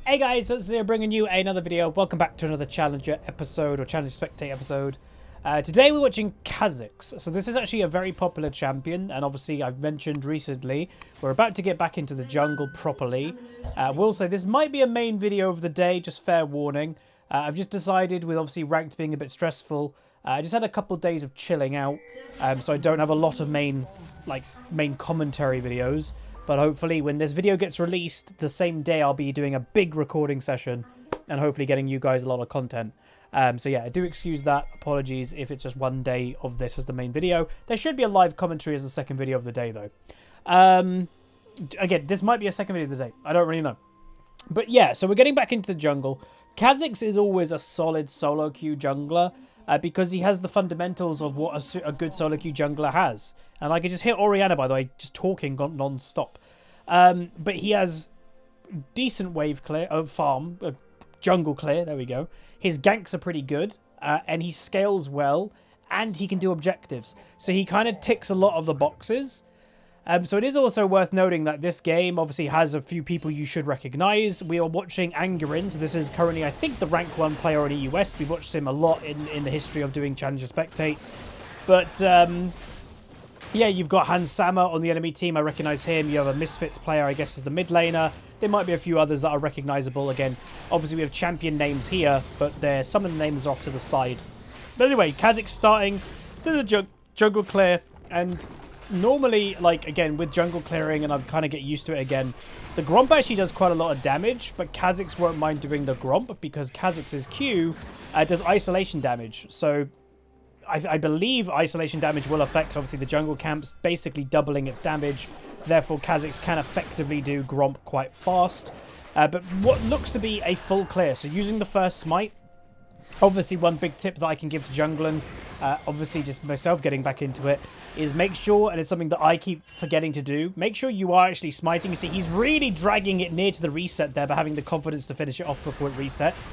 Hey guys, it's here bringing you another video. Welcome back to another Challenger episode or Challenger Spectate episode. Today we're watching Kha'Zix. So this is actually a very popular champion, and obviously I've mentioned recently we're about to get back into the jungle properly. We'll say this might be a main video of the day, just fair warning. I've just decided, with obviously ranked being a bit stressful, I just had a couple of days of chilling out, so I don't have a lot of main commentary videos. But hopefully when this video gets released, the same day I'll be doing a big recording session and hopefully getting you guys a lot of content. So yeah, I do excuse that. Apologies if it's just one day of this as the main video. There should be a live commentary as the second video of the day though. Again, this might be a second video of the day. I don't really know. But yeah, so we're getting back into the jungle. Kha'Zix is always a solid solo queue jungler. Because he has the fundamentals of what a good solo queue jungler has. And I could just hit Orianna, by the way, just talking non-stop. But he has decent wave clear, jungle clear, there we go. His ganks are pretty good, and he scales well, and he can do objectives. So he kind of ticks a lot of the boxes. So it is also worth noting that this game obviously has a few people you should recognize. We are watching Angerin, so this is currently, I think, the rank 1 player in the US. We've watched him a lot in the history of doing Challenger Spectates. But, yeah, you've got Hans Sammer on the enemy team. I recognize him. You have a Misfits player, I guess, is the mid laner. There might be a few others that are recognizable. Again, obviously we have champion names here, but some of the names are off to the side. But anyway, Kha'Zix starting to the jungle clear, and normally, like, again, with jungle clearing, and I've kind of get used to it again, the Gromp actually does quite a lot of damage, but Kha'Zix won't mind doing the Gromp because Kha'Zix's Q does isolation damage. So I believe isolation damage will affect, obviously, the jungle camps, basically doubling its damage. Therefore, Kha'Zix can effectively do Gromp quite fast. But what looks to be a full clear, so using the first smite, obviously one big tip that I can give to jungling, obviously just myself getting back into it, is make sure, and it's something that I keep forgetting to do, make sure you are actually smiting. You see, he's really dragging it near to the reset there, but having the confidence to finish it off before it resets.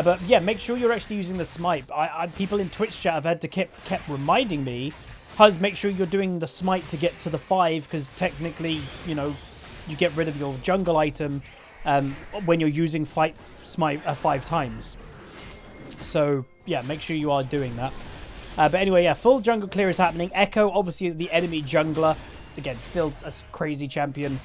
But yeah, make sure you're actually using the smite. People in Twitch chat have had to kept reminding me, Huz, make sure you're doing the smite to get to the 5, because technically, you know, you get rid of your jungle item when you're using smite 5 times. So yeah, make sure you are doing that. But anyway, yeah, full jungle clear is happening. Echo, obviously the enemy jungler. Again, still a crazy champion.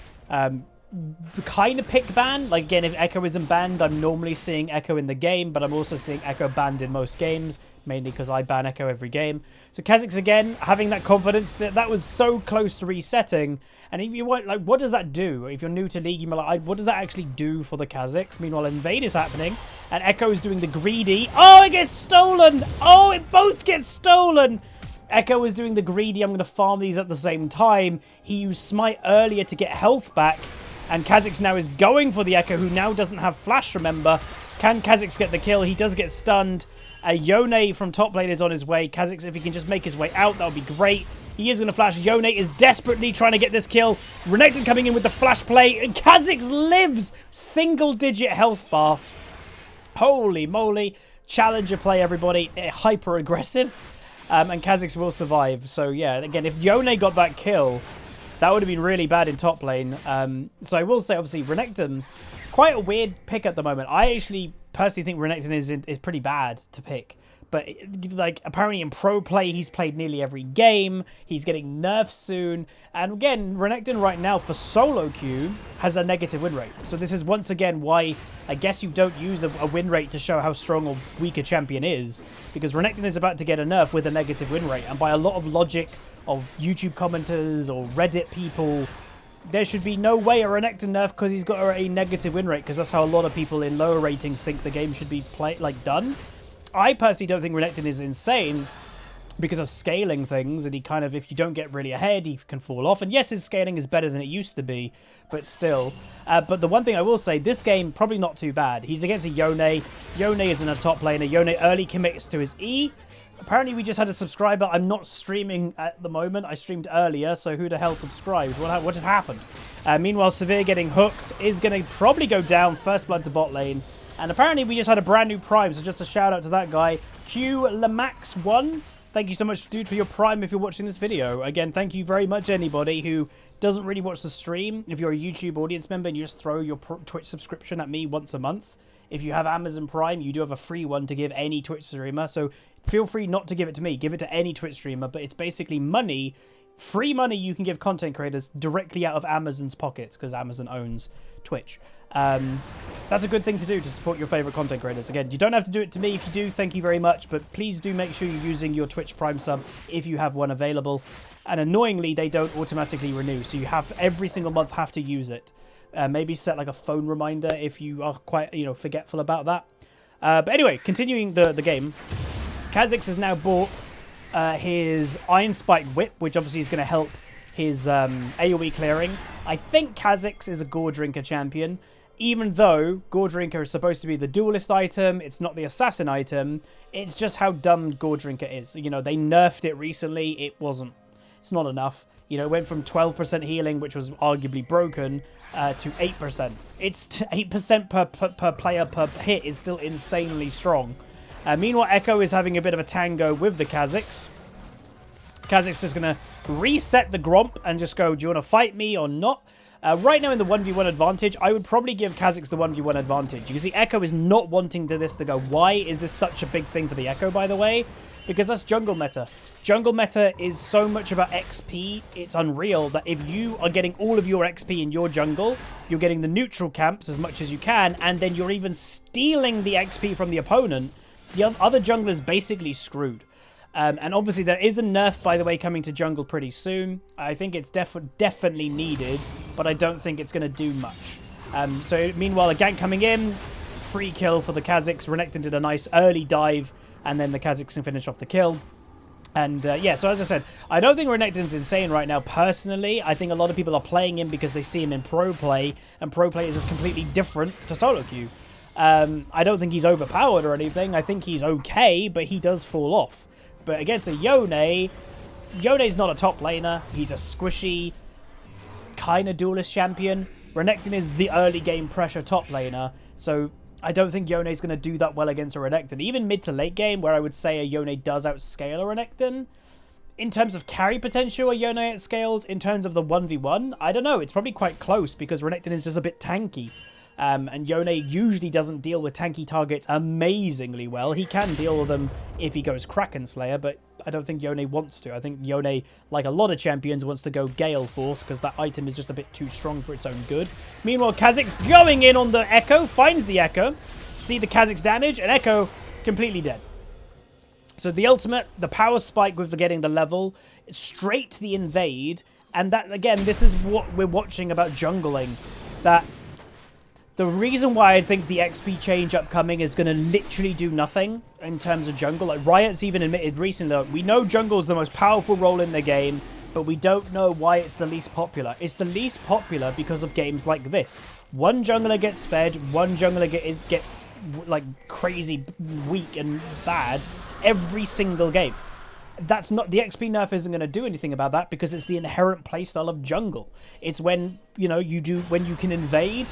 Kind of pick ban. Like, again, if Echo isn't banned, I'm normally seeing Echo in the game, but I'm also seeing Echo banned in most games, mainly because I ban Echo every game. So Kha'Zix, again, having that confidence. That was so close to resetting. And if you want, like, what does that do? If you're new to League, you might like, what does that actually do for the Kha'Zix? Meanwhile, Invade is happening, and Echo is doing the greedy. Oh, it gets stolen! Oh, it both gets stolen! Echo is doing the greedy. I'm going to farm these at the same time. He used Smite earlier to get health back. And Kha'Zix now is going for the Echo, who now doesn't have Flash, remember. Can Kha'Zix get the kill? He does get stunned. Yone from top lane is on his way. Kha'Zix, if he can just make his way out, that would be great. He is going to flash. Yone is desperately trying to get this kill. Renekton coming in with the flash play. And Kha'Zix lives. Single-digit health bar. Holy moly. Challenger play, everybody. Hyper-aggressive. And Kha'Zix will survive. So, yeah, again, if Yone got that kill, that would have been really bad in top lane. So I will say, obviously, Renekton, quite a weird pick at the moment. I actually personally think Renekton is pretty bad to pick. But, like, apparently in pro play, he's played nearly every game. He's getting nerfed soon. And again, Renekton right now for solo queue has a negative win rate. So this is once again why I guess you don't use a win rate to show how strong or weak a champion is. Because Renekton is about to get a nerf with a negative win rate. And by a lot of logic of YouTube commenters or Reddit people, there should be no way a Renekton nerf because he's got a negative win rate. Because that's how a lot of people in lower ratings think the game should be done. I personally don't think Renekton is insane because of scaling things, and he kind of, if you don't get really ahead, he can fall off. And yes, his scaling is better than it used to be, but still. But the one thing I will say, this game, probably not too bad. He's against a Yone. Yone isn't a top laner. Yone early commits to his E. Apparently, we just had a subscriber. I'm not streaming at the moment. I streamed earlier, so who the hell subscribed? What just happened? Meanwhile, Severe getting hooked is going to probably go down. First blood to bot lane. And apparently we just had a brand new Prime, so just a shout out to that guy. Q Lamax 1 Thank you so much, dude, for your Prime if you're watching this video. Again, thank you very much, anybody who doesn't really watch the stream. If you're a YouTube audience member and you just throw your Twitch subscription at me once a month, if you have Amazon Prime, you do have a free one to give any Twitch streamer. So feel free not to give it to me. Give it to any Twitch streamer. But it's basically money, free money you can give content creators directly out of Amazon's pockets because Amazon owns Twitch. That's a good thing to do to support your favorite content creators. Again, you don't have to do it to me. If you do, thank you very much. But please do make sure you're using your Twitch Prime sub if you have one available. And annoyingly, they don't automatically renew. So you have every single month have to use it. Maybe set like a phone reminder if you are quite, forgetful about that. But anyway, continuing the game. Kha'Zix has now bought his Iron Spike Whip, which obviously is going to help his AoE clearing. I think Kha'Zix is a Gore Drinker champion. Even though Gore Drinker is supposed to be the duelist item, it's not the assassin item. It's just how dumb Gore Drinker is. They nerfed it recently. It's not enough. It went from 12% healing, which was arguably broken, to 8%. It's 8% per player per hit is still insanely strong. Meanwhile, Echo is having a bit of a tango with the Kha'Zix. Kha'Zix is going to reset the Gromp and just go, do you want to fight me or not? Right now in the 1v1 advantage, I would probably give Kha'Zix the 1v1 advantage. You can see Echo is not wanting this to go. Why is this such a big thing for the Echo, by the way? Because that's jungle meta. Jungle meta is so much about XP, it's unreal that if you are getting all of your XP in your jungle, you're getting the neutral camps as much as you can, and then you're even stealing the XP from the opponent. The other jungler's basically screwed. And obviously there is a nerf, by the way, coming to jungle pretty soon. I think it's definitely needed, but I don't think it's going to do much. So meanwhile, a gank coming in, free kill for the Kha'Zix. Renekton did a nice early dive, and then the Kha'Zix can finish off the kill. And yeah, so as I said, I don't think Renekton's insane right now, personally. I think a lot of people are playing him because they see him in pro play, and pro play is just completely different to solo queue. I don't think he's overpowered or anything. I think he's okay, but he does fall off. But against a Yone, Yone's not a top laner. He's a squishy, kind of duelist champion. Renekton is the early game pressure top laner. So I don't think Yone's going to do that well against a Renekton. Even mid to late game, where I would say a Yone does outscale a Renekton. In terms of carry potential, a Yone outscales. In terms of the 1v1, I don't know. It's probably quite close because Renekton is just a bit tanky. And Yone usually doesn't deal with tanky targets amazingly well. He can deal with them if he goes Kraken Slayer, but I don't think Yone wants to. I think Yone, like a lot of champions, wants to go Gale Force because that item is just a bit too strong for its own good. Meanwhile, Kha'Zix going in on the Echo, finds the Echo. See the Kha'Zix damage, and Echo completely dead. So the ultimate, the power spike with getting the level, straight to the invade. And that, again, this is what we're watching about jungling. That the reason why I think the XP change upcoming is going to literally do nothing in terms of jungle. Like Riot's even admitted recently that we know jungle is the most powerful role in the game, but we don't know why it's the least popular. It's the least popular because of games like this. One jungler gets fed, one jungler gets like crazy weak and bad every single game. That's not, the XP nerf isn't going to do anything about that because it's the inherent playstyle of jungle. It's when, when you can invade,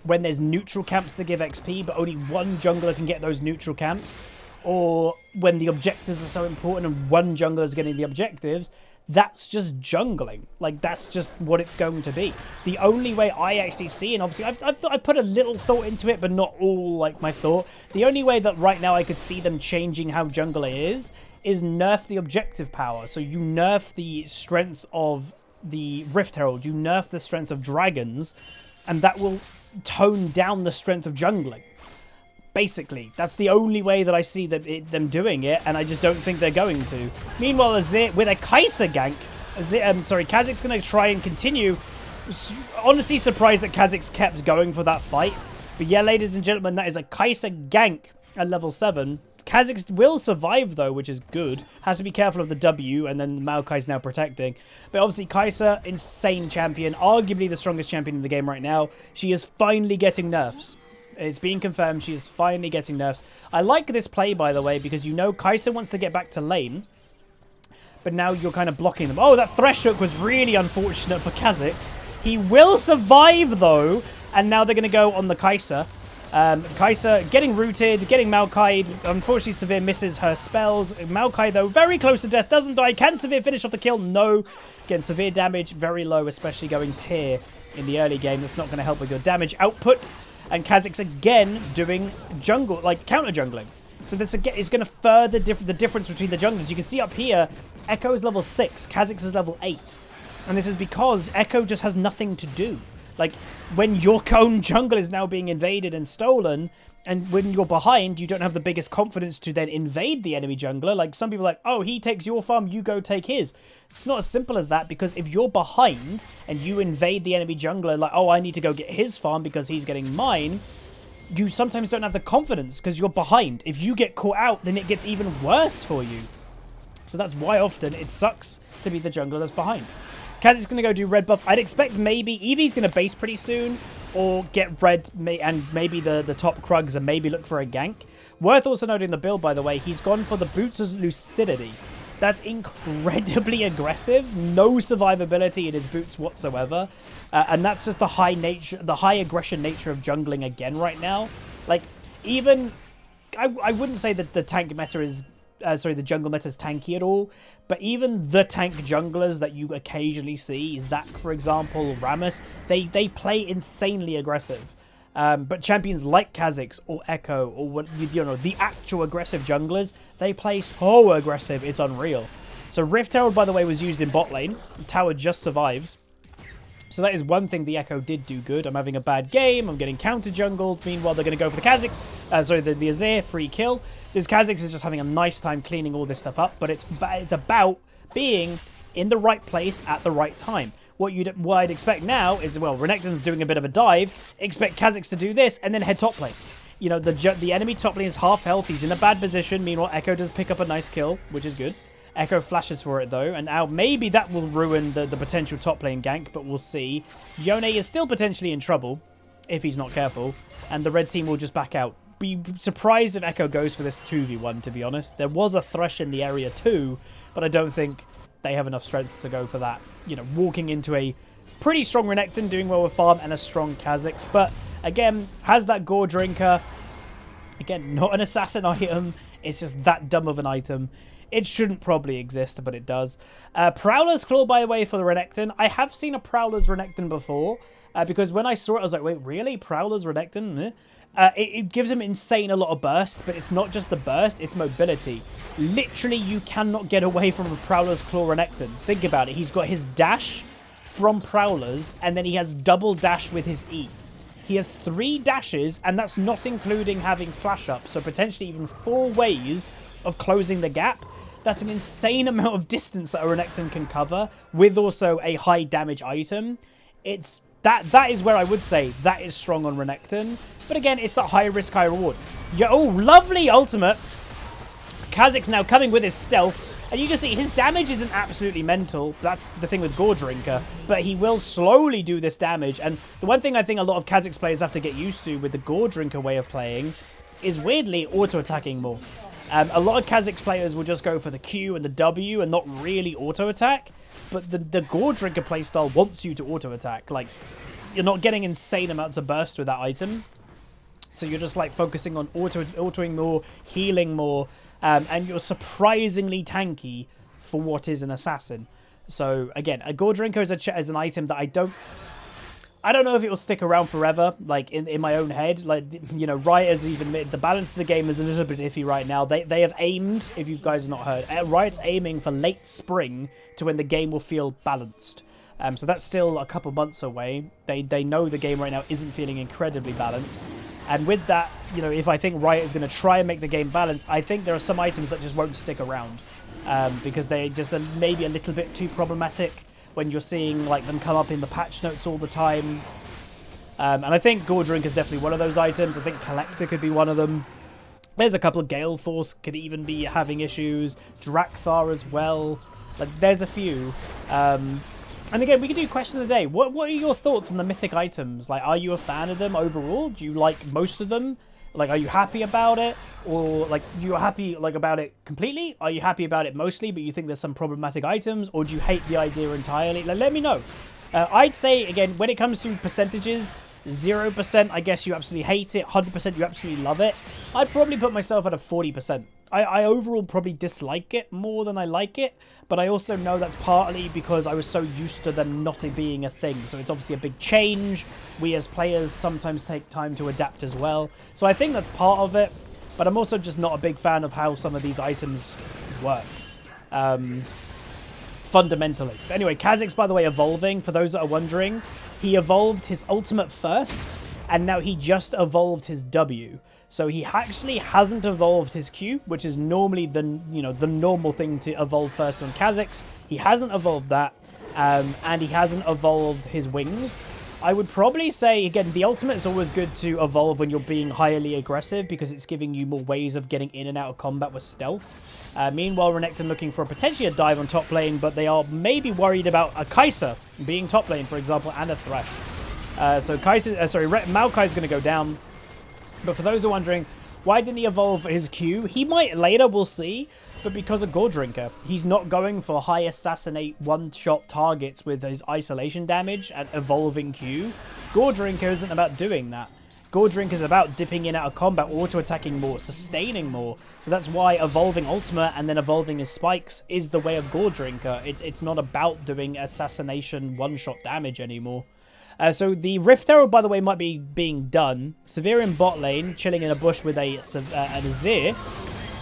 when there's neutral camps that give XP, but only one jungler can get those neutral camps, or when the objectives are so important and one jungler is getting the objectives, that's just jungling. Like, that's just what it's going to be. The only way I actually see, and obviously I've put a little thought into it, but not all, like, my thought. The only way that right now I could see them changing how jungler is nerf the objective power. So you nerf the strength of the Rift Herald, you nerf the strength of dragons, and that will tone down the strength of jungling. Basically, that's the only way that I see them doing it, and I just don't think they're going to. Meanwhile, Azir with a Kai'Sa gank, Kha'Zix going to try and continue. Honestly surprised that Kha'Zix kept going for that fight. But yeah, ladies and gentlemen, that is a Kai'Sa gank at level 7. Kha'Zix will survive, though, which is good. Has to be careful of the W, and then Maokai's now protecting. But obviously, Kai'Sa, insane champion. Arguably the strongest champion in the game right now. She is finally getting nerfs. It's being confirmed she is finally getting nerfs. I like this play, by the way, because Kai'Sa wants to get back to lane. But now you're kind of blocking them. Oh, that Thresh hook was really unfortunate for Kha'Zix. He will survive, though. And now they're going to go on the Kai'Sa. Kai'Sa getting rooted, getting Maokai. Unfortunately, Severe misses her spells. Maokai, though, very close to death, doesn't die. Can Severe finish off the kill? No. Getting severe damage, very low, especially going tier in the early game. That's not going to help with your damage output. And Kha'Zix again doing jungle, like counter jungling. So this again is going to further the difference between the junglers. You can see up here, Echo is level 6, Kha'Zix is level 8. And this is because Echo just has nothing to do. Like, when your own jungle is now being invaded and stolen, and when you're behind, you don't have the biggest confidence to then invade the enemy jungler. Like, some people are like, oh, he takes your farm, you go take his. It's not as simple as that, because if you're behind and you invade the enemy jungler, like, oh, I need to go get his farm because he's getting mine, you sometimes don't have the confidence because you're behind. If you get caught out, then it gets even worse for you. So that's why often it sucks to be the jungler that's behind. Kha'Zix is going to go do red buff. I'd expect maybe Eevee's going to base pretty soon, or get red, and maybe the top Krugs, and maybe look for a gank. Worth also noting the build, by the way, he's gone for the Boots of Lucidity. That's incredibly aggressive. No survivability in his boots whatsoever. And that's just the high aggression nature of jungling again right now. Like, even... I wouldn't say that the tank meta is... the jungle meta is tanky at all. But even the tank junglers that you occasionally see, Zac, for example, Rammus, they play insanely aggressive. But champions like Kha'Zix or Echo or what the actual aggressive junglers, they play so aggressive, it's unreal. So Rift Herald, by the way, was used in bot lane. Tower just survives. So that is one thing the Echo did do good. I'm having a bad game. I'm getting counter jungled. Meanwhile, they're going to go for the Kha'Zix. The Azir, free kill. This Kha'Zix is just having a nice time cleaning all this stuff up. But it's about being in the right place at the right time. What I'd expect now is, well, Renekton's doing a bit of a dive. Expect Kha'Zix to do this and then head top lane. You know, the enemy top lane is half health. He's in a bad position. Meanwhile, Echo does pick up a nice kill, which is good. Echo flashes for it, though, and now maybe that will ruin the potential top lane gank, but we'll see. Yone is still potentially in trouble, if he's not careful, and the red team will just back out. Be surprised if Echo goes for this 2v1, to be honest. There was a Thresh in the area too, but I don't think they have enough strength to go for that. You know, walking into a pretty strong Renekton, doing well with farm, and a strong Kha'Zix, but again, has that Gore Drinker. Again, not an assassin item, it's just that dumb of an item. It shouldn't probably exist, but it does. Prowler's Claw, by the way, for the Renekton. I have seen a Prowler's Renekton before, because when I saw it, I was like, wait, really? Prowler's Renekton? It gives him insane a lot of burst, but it's not just the burst, it's mobility. Literally, you cannot get away from a Prowler's Claw Renekton. Think about it. He's got his dash from Prowler's, and then he has double dash with his E. He has 3 dashes, and that's not including having flash up, so potentially even 4 ways of closing the gap. That's an insane amount of distance that a Renekton can cover, with also a high damage item. It's that is where I would say that is strong on Renekton. But again, it's that high risk, high reward. Oh, lovely ultimate. Kha'Zix now coming with his stealth. And you can see his damage isn't absolutely mental. That's the thing with Gore Drinker. But he will slowly do this damage. And the one thing I think a lot of Kha'Zix players have to get used to with the Gore Drinker way of playing is weirdly auto-attacking more. A lot of Kha'Zix players will just go for the Q and the W and not really auto-attack. But the Gore Drinker playstyle wants you to auto-attack. Like, you're not getting insane amounts of burst with that item. So you're just like focusing on autoing more, healing more, and you're surprisingly tanky for what is an assassin. So again, a Gore Drinker is an item that I don't know if it will stick around forever, like in my own head. Like, you know, Riot has even admitted the balance of the game is a little bit iffy right now. They have aimed, if you guys have not heard, Riot's aiming for late spring to when the game will feel balanced. So that's still a couple months away. They know the game right now isn't feeling incredibly balanced. And with that, you know, if I think Riot is going to try and make the game balanced, I think there are some items that just won't stick around. Because they just are maybe a little bit too problematic when you're seeing like them come up in the patch notes all the time. And I think Gore Drink is definitely one of those items. I think Collector could be one of them. There's a couple of Gale Force could even be having issues. Drakthar as well. Like, there's a few. And again, we could do question of the day. What are your thoughts on the mythic items? Like, are you a fan of them overall? Do you like most of them? Like, are you happy about it? Or, like, you're happy, like, about it completely? Are you happy about it mostly, but you think there's some problematic items? Or do you hate the idea entirely? Like, let me know. I'd say, again, when it comes to percentages, 0%, I guess you absolutely hate it. 100%, you absolutely love it. I'd probably put myself at a 40%. I overall probably dislike it more than I like it, but I also know that's partly because I was so used to them not being a thing. So it's obviously a big change. We as players sometimes take time to adapt as well. So I think that's part of it, but I'm also just not a big fan of how some of these items work. Fundamentally. But anyway, Kha'Zix, by the way, evolving. For those that are wondering, he evolved his ultimate first, and now he just evolved his W. So he actually hasn't evolved his Q, which is normally the normal thing to evolve first on Kha'Zix. He hasn't evolved that, and he hasn't evolved his wings. I would probably say, again, the ultimate is always good to evolve when you're being highly aggressive because it's giving you more ways of getting in and out of combat with stealth. Meanwhile, Renekton looking for potentially a dive on top lane, but they are maybe worried about a Kai'Sa being top lane, for example, and a Thresh. So Maokai's going to go down. But for those who are wondering, why didn't he evolve his Q? He might later, we'll see. But because of Goredrinker, he's not going for high assassinate one-shot targets with his isolation damage and evolving Q. Goredrinker isn't about doing that. Goredrinker is about dipping in out of combat, auto-attacking more, sustaining more. So that's why evolving ultimate and then evolving his spikes is the way of Goredrinker. It's not about doing assassination one-shot damage anymore. So the Rift Herald, by the way, might be being done. Severe in bot lane, chilling in a bush with an Azir.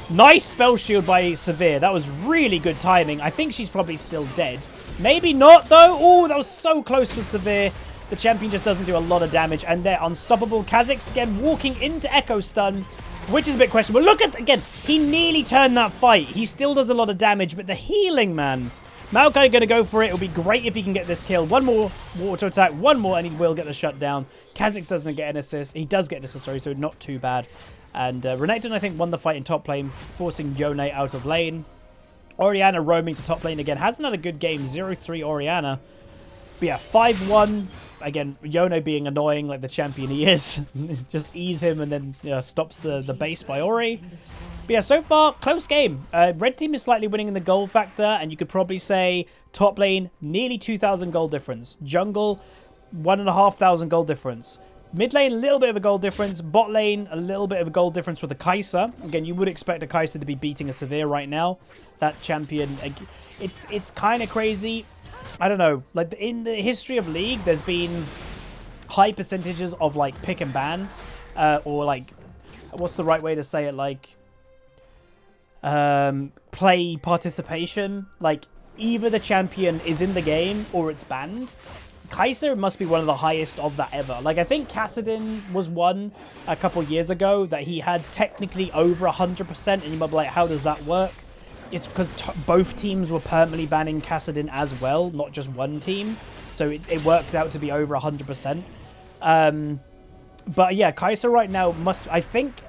Nice spell shield by Severe. That was really good timing. I think she's probably still dead. Maybe not, though. Oh, that was so close for Severe. The champion just doesn't do a lot of damage, and they're unstoppable. Kha'Zix, again, walking into Echo Stun, which is a bit questionable. Look at, again, he nearly turned that fight. He still does a lot of damage, but the healing, man. Maokai going to go for it. It'll be great if he can get this kill. One more auto attack, one more, and he will get the shutdown. Kha'Zix doesn't get an assist. He does get an assist, sorry, so not too bad. And Renekton, I think, won the fight in top lane, forcing Yone out of lane. Orianna roaming to top lane again. Hasn't had a good game. 0-3 Orianna. But yeah, 5-1. Again, Yone being annoying like the champion he is. Just ease him and then stops the base by Ori. But yeah, so far, close game. Red team is slightly winning in the gold factor, and you could probably say top lane, nearly 2,000 gold difference. Jungle, 1,500 gold difference. Mid lane, a little bit of a gold difference. Bot lane, a little bit of a gold difference with the Kai'Sa. Again, you would expect a Kai'Sa to be beating a Severe right now. That champion, it's kind of crazy. I don't know. Like, in the history of League, there's been high percentages of, like, pick and ban. Or, like, what's the right way to say it? Like, play participation. Like, either the champion is in the game or it's banned. Kai'Sa must be one of the highest of that ever. Like, I think Kassadin was one a couple years ago that he had technically over 100%, and you might be like, how does that work? It's because both teams were permanently banning Kassadin as well, not just one team. So it worked out to be over 100%. But yeah, Kai'Sa right now must... I think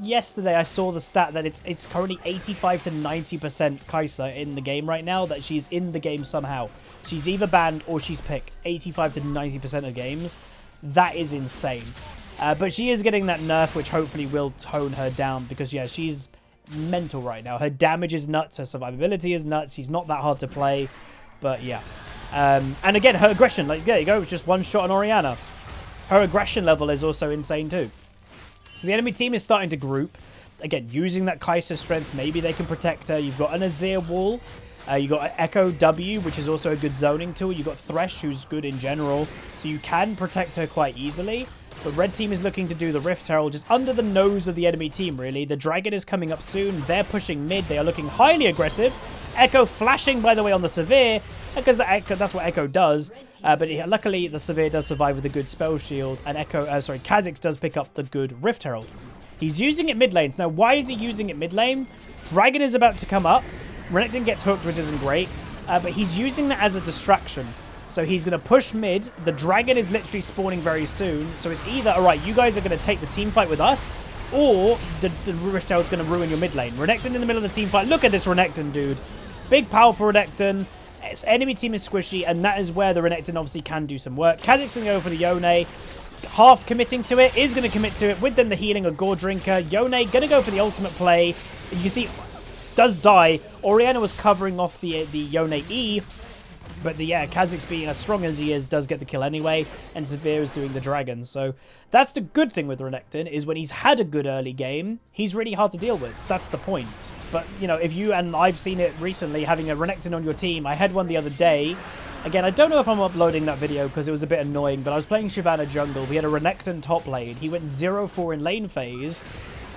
yesterday I saw the stat that it's currently 85 to 90% Kai'Sa in the game right now, that she's in the game somehow. She's either banned or she's picked 85 to 90% of games. That is insane. But she is getting that nerf, which hopefully will tone her down, because yeah, she's mental right now. Her damage is nuts, her survivability is nuts. She's not that hard to play, but yeah. And again, her aggression, like there you go, it's just one shot on Orianna. Her aggression level is also insane too. So the enemy team is starting to group. Again, using that Kai'Sa strength, maybe they can protect her. You've got an Azir wall. You've got Echo W, which is also a good zoning tool. You've got Thresh, who's good in general. So you can protect her quite easily. But red team is looking to do the Rift Herald just under the nose of the enemy team, really. The Dragon is coming up soon. They're pushing mid. They are looking highly aggressive. Echo flashing, by the way, on the Severe, because that's what Echo does. But luckily, the Severe does survive with a good spell shield, and Kha'Zix does pick up the good Rift Herald. He's using it mid lane. Now, why is he using it mid lane? Dragon is about to come up. Renekton gets hooked, which isn't great, but he's using that as a distraction. So he's going to push mid. The Dragon is literally spawning very soon. So it's either, all right, you guys are going to take the team fight with us, or the Rift Herald's going to ruin your mid lane. Renekton in the middle of the team fight. Look at this Renekton, dude. Big, powerful Renekton. Its enemy team is squishy, and that is where the Renekton obviously can do some work. Kha'Zix going to go for the Yone. Half committing to it. Is going to commit to it with then the healing of Goredrinker. Yone going to go for the ultimate play. You can see, does die. Orianna was covering off the Yone E. But yeah, Kha'Zix being as strong as he is does get the kill anyway, and Severe is doing the dragon. So that's the good thing with Renekton, is when he's had a good early game, he's really hard to deal with. That's the point. But, you know, if you, and I've seen it recently, having a Renekton on your team, I had one the other day. Again, I don't know if I'm uploading that video because it was a bit annoying, but I was playing Shyvana jungle. We had a Renekton top lane. He went 0-4 in lane phase.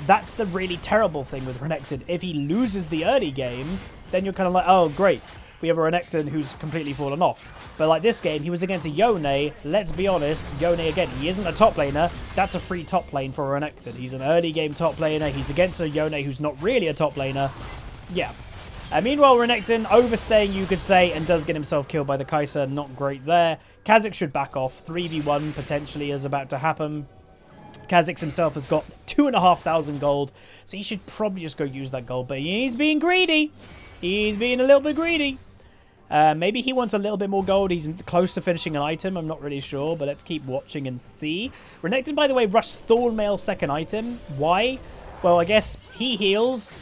That's the really terrible thing with Renekton. If he loses the early game, then you're kind of like, oh, great. We have a Renekton who's completely fallen off. But like this game, he was against a Yone. Let's be honest, Yone, again, he isn't a top laner. That's a free top lane for a Renekton. He's an early game top laner. He's against a Yone who's not really a top laner. Yeah. Meanwhile, Renekton overstaying, you could say, and does get himself killed by the Kai'Sa. Not great there. Kha'Zix should back off. 3v1 potentially is about to happen. Kha'Zix himself has got 2,500 gold, so he should probably just go use that gold. But he's being greedy. He's being a little bit greedy. Maybe he wants a little bit more gold. He's close to finishing an item. I'm not really sure, but let's keep watching and see. Renekton, by the way, rushed Thornmail second item. Why? Well, I guess he heals.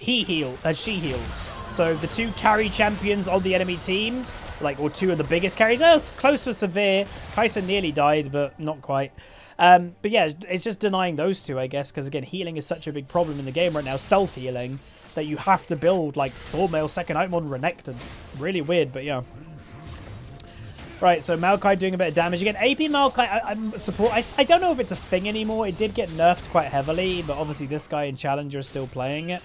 She heals. So the two carry champions on the enemy team, like, or two of the biggest carries. Oh, it's close for Severe. Kai'Sa nearly died, but not quite. But yeah, it's just denying those two, I guess, because again, healing is such a big problem in the game right now. Self-healing. That you have to build like Thornmail second item on Renekton. Really weird, but yeah. Right, so Maokai doing a bit of damage again. AP Maokai, I don't know if it's a thing anymore. It did get nerfed quite heavily, but obviously this guy in Challenger is still playing it.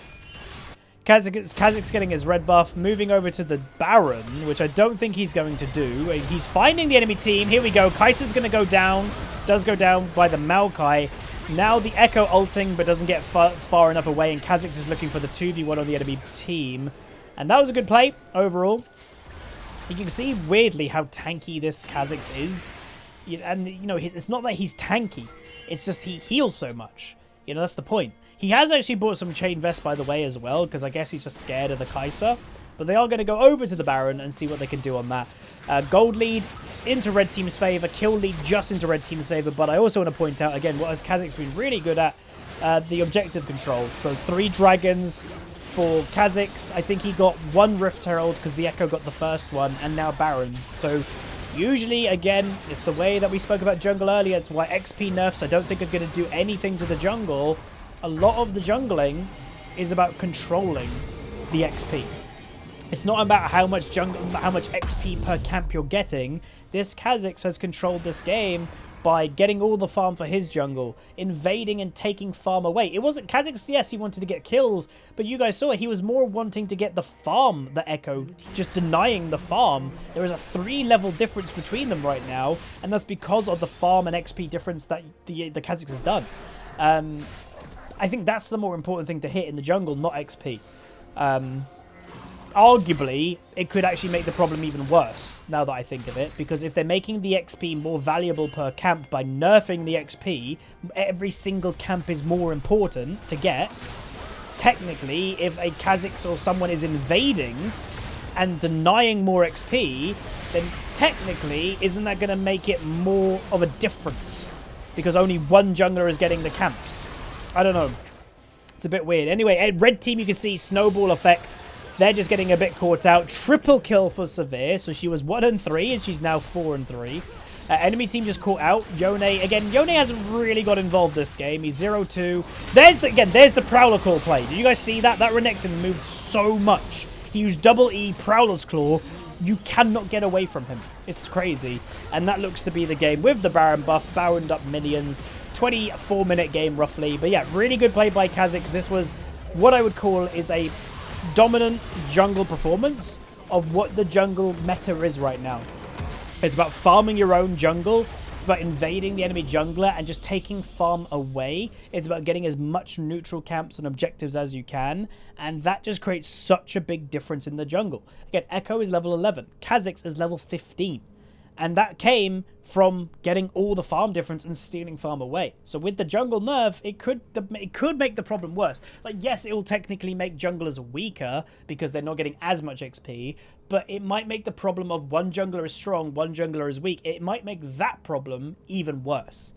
Kha'Zix getting his red buff, moving over to the Baron, which I don't think he's going to do. He's finding the enemy team. Here we go. Kai'Sa's going to go down. Does go down by the Maokai. Now the Echo ulting, but doesn't get far enough away, and Kha'Zix is looking for the 2v1 on the enemy team. And that was a good play, overall. You can see, weirdly, how tanky this Kha'Zix is. And, you know, it's not that he's tanky. It's just he heals so much. You know, that's the point. He has actually bought some Chain Vest, by the way, as well, because I guess he's just scared of the Kai'Sa. But they are going to go over to the Baron and see what they can do on that. Gold lead into red team's favor, kill lead just into red team's favor. But I also want to point out, again, what has Kha'Zix been really good at, the objective control. So 3 dragons for Kha'Zix. I think he got 1 Rift Herald because the Echo got the first one, and now Baron. So usually, again, it's the way that we spoke about jungle earlier. It's why XP nerfs I don't think are going to do anything to the jungle. A lot of the jungling is about controlling the XP. It's not about how much XP per camp you're getting. This Kha'Zix has controlled this game by getting all the farm for his jungle, invading and taking farm away. It wasn't Kha'Zix, yes, he wanted to get kills, but you guys saw it. He was more wanting to get the farm, the Echo, just denying the farm. There is a 3-level difference between them right now, and that's because of the farm and XP difference that the Kha'Zix has done. I think that's the more important thing to hit in the jungle, not XP. Arguably, it could actually make the problem even worse, now that I think of it, because if they're making the XP more valuable per camp by nerfing the XP, every single camp is more important to get. Technically, if a Kha'Zix or someone is invading and denying more XP, then technically, isn't that going to make it more of a difference? Because only one jungler is getting the camps. I don't know. It's a bit weird. Anyway, at red team, you can see snowball effect. They're just getting a bit caught out. Triple kill for Severe. So she was 1-3, and she's now 4-3. Enemy team just caught out. Yone, again, Yone hasn't really got involved this game. He's 0-2. There's the Prowler Claw play. Did you guys see that? That Renekton moved so much. He used double E Prowler's Claw. You cannot get away from him. It's crazy. And that looks to be the game with the Baron buff. Baroned up minions. 24-minute game, roughly. But yeah, really good play by Kha'Zix. This was what I would call is a dominant jungle performance of what the jungle meta is right now. It's about farming your own jungle. It's about invading the enemy jungler and just taking farm away. It's about getting as much neutral camps and objectives as you can. And that just creates such a big difference in the jungle. Again, Echo is level 11. Kha'Zix is level 15. And that came from getting all the farm difference and stealing farm away. So with the jungle nerf, it could make the problem worse. Like, yes, it will technically make junglers weaker because they're not getting as much XP, but it might make the problem of one jungler is strong, one jungler is weak. It might make that problem even worse.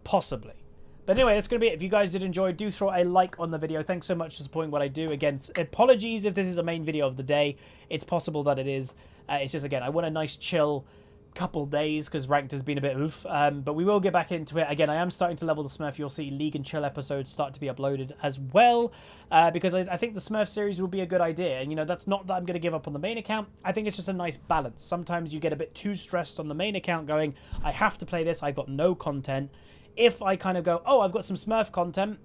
Possibly. But anyway, that's going to be it. If you guys did enjoy, do throw a like on the video. Thanks so much for supporting what I do. Again, apologies if this is a main video of the day. It's possible that it is. It's just, again, I want a nice chill couple days because ranked has been a bit oof. But we will get back into it. Again, I am starting to level the Smurf. You'll see League and Chill episodes start to be uploaded as well, because I think the Smurf series will be a good idea. And, you know, that's not that I'm going to give up on the main account. I think it's just a nice balance. Sometimes you get a bit too stressed on the main account going, I have to play this. I've got no content. If I kind of go, oh, I've got some Smurf content,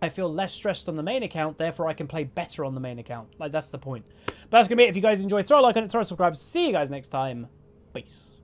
I feel less stressed on the main account, therefore I can play better on the main account. Like, that's the point. But that's going to be it. If you guys enjoy, throw a like on it, throw a subscribe. See you guys next time. Peace.